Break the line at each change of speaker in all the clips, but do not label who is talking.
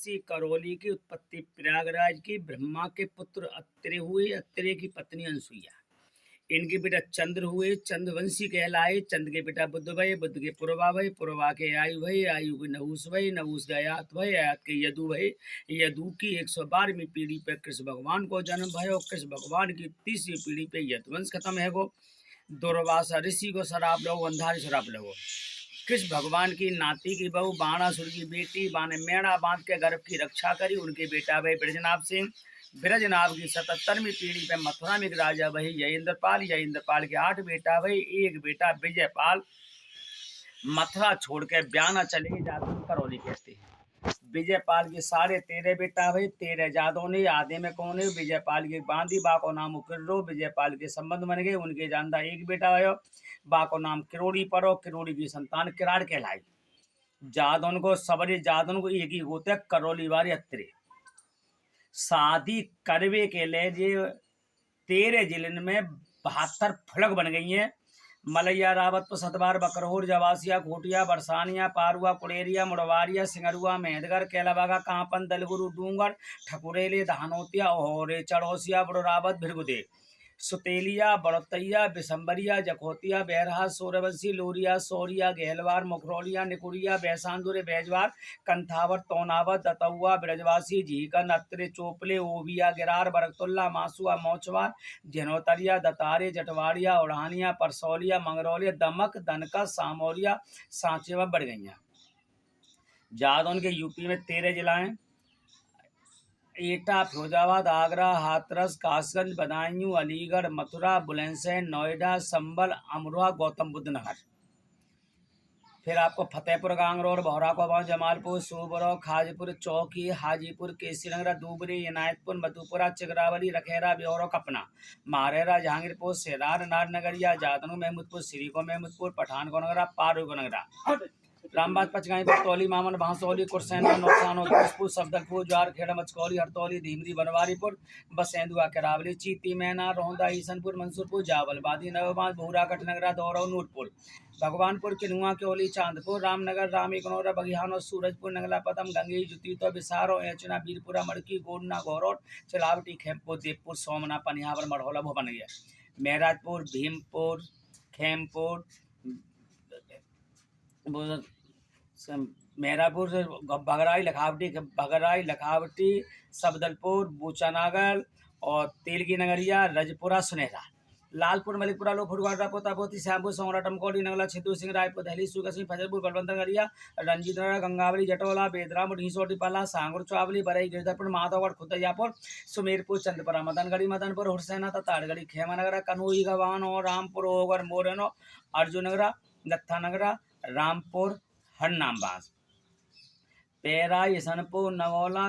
ऋषि करौली की उत्पत्ति प्रयागराज की ब्रह्मा के पुत्र अत्रे हुए, अत्रे की पत्नी अनसुईया। इनके बेटा चंद्र हुए, चंद्रवंशी कहलाए। चंद्र के बेटा बुद्ध भये, बुद्ध के पुरवा भये, पुरवा के आयु भये, आयु के नहुस भये, नहुस के आयात भये, आयात के यदु भये। यदु की 112वीं पीढ़ी पे कृष्ण भगवान को जन्म भयो, और कृष्ण भगवान की 30वीं पीढ़ी पे यदुवंश खत्म है। वो दुर्वासा ऋषि को शराप लो, अंधारी शराप लो। कृष्ण भगवान की नाती की बहू बाणासुर की बेटी बाने मेणा बांध के गर्भ की रक्षा करी। उनके बेटा भय ब्रजनाभ सिंह। ब्रजनाभ की 77वीं पीढ़ी पे मथुरा में एक राजा भई यजेंद्रपाल। यजेंद्रपाल के 8 बेटा भई, एक बेटा विजयपाल मथुरा छोड़ के ब्याना चले जाते करौली कहते हैं। विजयपाल के 13.5 बेटा भई, 13 जादों ने। आधे में कौन है? विजयपाल के बांदी बा को नाम उकिरो। विजयपाल के संबंध बन गए। उनके जानदा एक बेटा भयो, बा को नाम किरोड़ी पड़ो। किरोड़ी की संतान किराड़ कहलाई। जादौन को सबरे जादौन को एक ही होते करौली वाले अत्रे। शादी करवे के लिए जो 13 जिलन में 72 फलक बन गई हैं। मलैया, रावतपुर, सतबार, बकरहोर, जवासिया, घोटिया, बरसानिया, पारुआ, कुड़ेरिया, मुड़वारिया, सिंगरुआ, मेहदगर, कैलाबागा, कांपन, दलगुरु, डूंगर, ठकुरेले, धानोतिया, ओहरे, चढ़ौसिया, बड़ोरावत, भिरगुदे, सुतेलिया, बड़तैया, बिसम्बरिया, जखोतिया, बैरहा, सोरवंशी, लोरिया, सौरिया, गहलवार, मुखरौलिया, निकुरिया, बैसांदुर, बैजवार, कंथावर, तोनावत, दतौआ, ब्रजवासी, झीकन, अत्रे, चोपले, ओबिया, गिरार, बरकतुल्ला, मासुआ, मौचवार, झनौतरिया, दतारे, जटवाड़िया, उड़ानिया, परसौलिया, मंगरौलिया, दमक, दनका, सामौलिया, सांचेवा बढ़ गई हैं। जादौन के यूपी में 13 जिला हैं। एटा, फिरोजाबाद, आगरा, हाथरस, कासगंज, बदायूं, अलीगढ़, मथुरा, बुलंदशहर, नोएडा, संभल, अमरोहा, गौतम बुद्ध नगर। फिर आपको फतेहपुर, गांगरोर, बहराकोबाद, जमालपुर, सोबरो, खाजपुर, चौकी, हाजीपुर, केसीनगर, दूबरी, इनायतपुर, मधुपुरा, चिगरावली, रखेरा, ब्यौरो, कपना, मारेरा, जहांगीरपुर, सेरार, नारनगरिया, जादनू, महमूदपुर, श्रीको, महमूदपुर, पठानकोट नगरा, पारू को नगरा, रामबाग, पचगाई, बरतौली, मामन, भांसौली, कुरसैना, नौसानो, दोस्तपुर, सफदरपुर, ज्वारखेड़ा, मचकौली, हरतौली, धीमरी, बनवारीपुर, बसेंदुआ, केरावली, चीती, मैना, रोहदा, ईसनपुर, मंसूरपुर, जावलबादी, नवबाद, भूरा, कटनगरा, दौरव, नूरपुर, भगवानपुर, किनुआ, क्योली, चांदपुर, रामनगर, रामी, कनौरा, बगिहानो, सूरजपुर, नंगला पदम, गंगी, जुतीतो, बिसारो, एचना, बीरपुरा, मड़की, गोडना, गौरोड, चिलावटी, खेमपुर, देवपुर, सोमना, पनिहावर, मढ़ौला, भवन, महराजपुर, भीमपुर, खेमपुर, मेहरापुर, भगराई, लखावटी, सबदलपुर, बूचानागल और तेलगी नगरिया, रजपुरा, सुनेरा, लालपुर, मलिकपुरा, लोफुर, ग्वाड्रा, पोतापोती, श्यामपुर, सोंगड़ा, टमकोली, नंगला, छितू सिंह, रायपुर, दहली, सुगा सिंह, फजलपुर, बलवंत नगरिया, रंजीत नगर, गंगावली, जटोला, बेदराम, ढीसोटी, पला, सांगुर, चौवली, बरई, गिरधरपुर, माधवगढ़, खुदैयापुर, सुमेरपुर, चंदपुरा, मदनगढ़ी, मदनपुर, हुरसैना, ताड़गढ़ी, खेमानगरा, कनोई, गवानो, रामपुर, ओगर, मोरनो, अर्जुनगरा, नत्थानगरा, रामपुर, हरनामबाज, पैरा, इसनपुर, नगौला,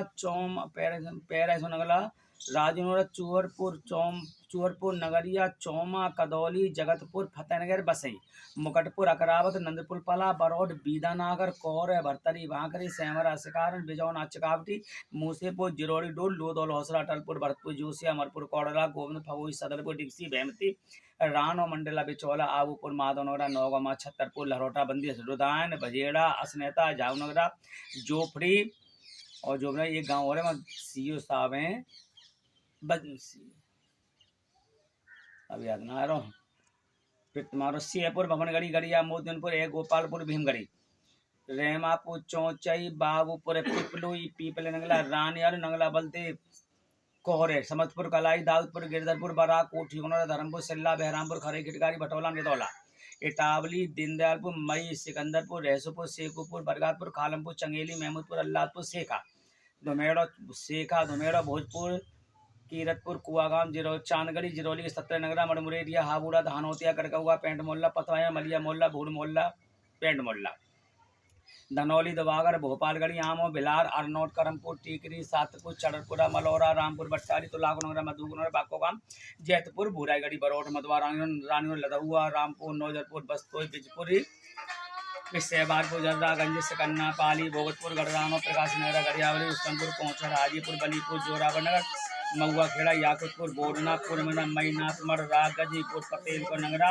पैरा, नगला, राजनगरा, चूहरपुर, नगरिया, चौमा, कदौली, जगतपुर, फतेहनगर, बसई, मुकटपुर, अकरावत, नंदपुर, पला, बरौड, बीदानागर, कौर, भरतरी, भांकरी, सेमरा, सिकारन, बिजौना, चकावटी, मूसेपुर, जिरोड़ी, डोल, लोदौल, हौसला, अटलपुर, भरतपुर, जोसिया, अमरपुर, कौड़ला, गोविंद, फगोई, सदरपुर, डिक्सी, बहमती, रानो, मंडला, बिचौला, आबूपुर, माधवनगरा, नौगमा, छतरपुर, लहरोटा, बंदी, रुदायन, बजेड़ा, असनेता, जामनगरा, जोफड़ी और जो एक गाँव और है सीओ साहब हैं, अब याद ना आ रहा हूँ। फिर तुम्हारा सियापुर, भवनगढ़ी, गढ़िया, मोदनपुर, है गोपालपुर, भीमगढ़ी, रेमापुर, चौचई, बाबूपुर, पिपलुई, पीपले, नंगला, रानियाल, नंगला, बलदेव, कोहरे, समस्तपुर, कलाई, दाऊदपुर, गिरधरपुर, बरा, कोठी, धर्मपुर, सिल्ला, बहरामपुर, खरे, खिटकारी, भटौला, निदौला, इटावली, दीनदयालपुर, मई, सिकंदरपुर, रहसुपुर, शेखुपुर, बरगातपुर, खालमपुर, चंगेली, महमूदपुर, अल्लाहपुर, सेखा, धुमेड़ा, भोजपुर, कीरतपुर, कुआगांव, चांदगढ़ी, जिरौली के 17 नगरा, मड़मुरेरिया, हाबूड़ा, धानोतिया, कड़कौआ, पेंट मोहल्ला, पतवाया, मलिया मोहल्ला, भूड़ मोहल्ला, पेंट मोहल्ला, धनौली, दवागर, भोपालगढ़ी, आमो, भिलार, अरनौट, करमपुर, टीकरी, सातपुर, चढ़पुरा, मलौरा, रामपुर, बट्टारी, तुलागनगरा, मधुगनगर, बाकोगाम, जैतपुर, भूराईगढ़ी, बरौठ, मधुआ, रानी, लदहुआ, रामपुर, नौजरपुर, बस्तोई, बिजपुरी, सहबारपुर, जर्रागंज, सकन्ना, पाली, भोगतपुर, गढ़रानो, प्रकाश नगर, गरियावली, उस्कनपुर, पहुंचर, हाजीपुर, बलीपुर, जोरावर नगर, महुआ खेड़ा, याकुतपुर, बोडना, पुरमना, मईनाथ, मड़, राग, गजीपुर, फतेहपुर, नगरा,